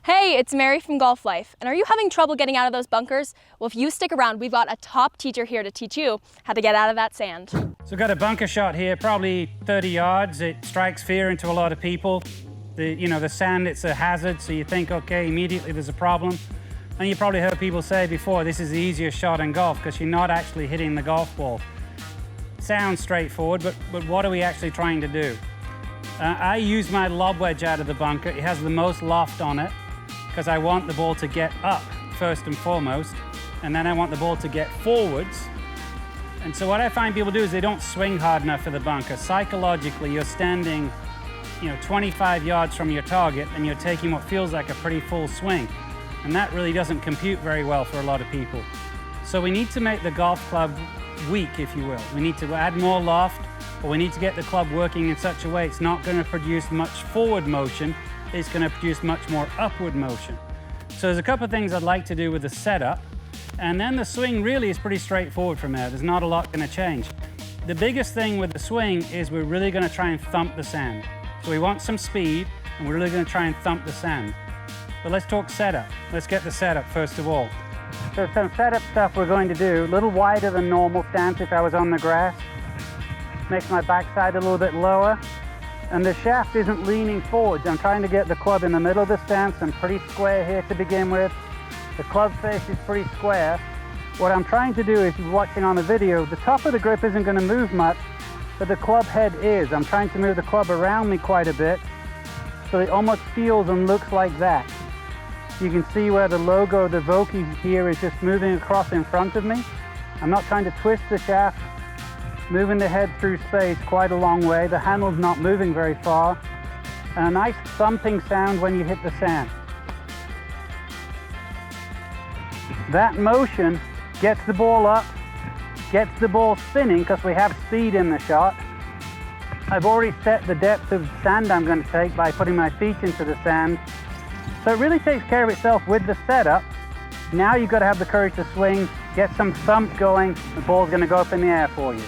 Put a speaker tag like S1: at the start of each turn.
S1: Hey, it's Mary from Golf Life. And are you having trouble getting out of those bunkers? Well, if you stick around, we've got a top teacher here to teach you how to get out of that sand.
S2: So we've got a bunker shot here, probably 30 yards. It strikes fear into a lot of people. The sand, it's a hazard, so you think, okay, immediately there's a problem. And you probably heard people say before, this is the easiest shot in golf because you're not actually hitting the golf ball. Sounds straightforward, but what are we actually trying to do? I use my lob wedge out of the bunker. It has the most loft on it because I want the ball to get up first and foremost, and then I want the ball to get forwards. And so what I find people do is they don't swing hard enough for the bunker. Psychologically, you're standing 25 yards from your target and you're taking what feels like a pretty full swing. And that really doesn't compute very well for a lot of people. So we need to make the golf club weak, if you will. We need to add more loft, or we need to get the club working in such a way it's not going to produce much forward motion, it's going to produce much more upward motion. So there's a couple of things I'd like to do with the setup, and then the swing really is pretty straightforward from there. There's not a lot going to change. The biggest thing with the swing is we're really going to try and thump the sand. So we want some speed, and we're really going to try and thump the sand. But let's talk setup. Let's get the setup first of all. So some setup stuff we're going to do, a little wider than normal stance if I was on the grass. Makes my backside a little bit lower. And the shaft isn't leaning forwards. I'm trying to get the club in the middle of the stance. I'm pretty square here to begin with. The club face is pretty square. What I'm trying to do is, watching on the video, the top of the grip isn't going to move much, but the club head is. I'm trying to move the club around me quite a bit, so it almost feels and looks like that. You can see where the logo of the 𝐓𝐘𝐒 here is just moving across in front of me. I'm not trying to twist the shaft, moving the head through space quite a long way. The handle's not moving very far. And a nice thumping sound when you hit the sand. That motion gets the ball up, gets the ball spinning because we have speed in the shot. I've already set the depth of sand I'm going to take by putting my feet into the sand. So it really takes care of itself with the setup. Now you've got to have the courage to swing, get some thump going, the ball's going to go up in the air for you.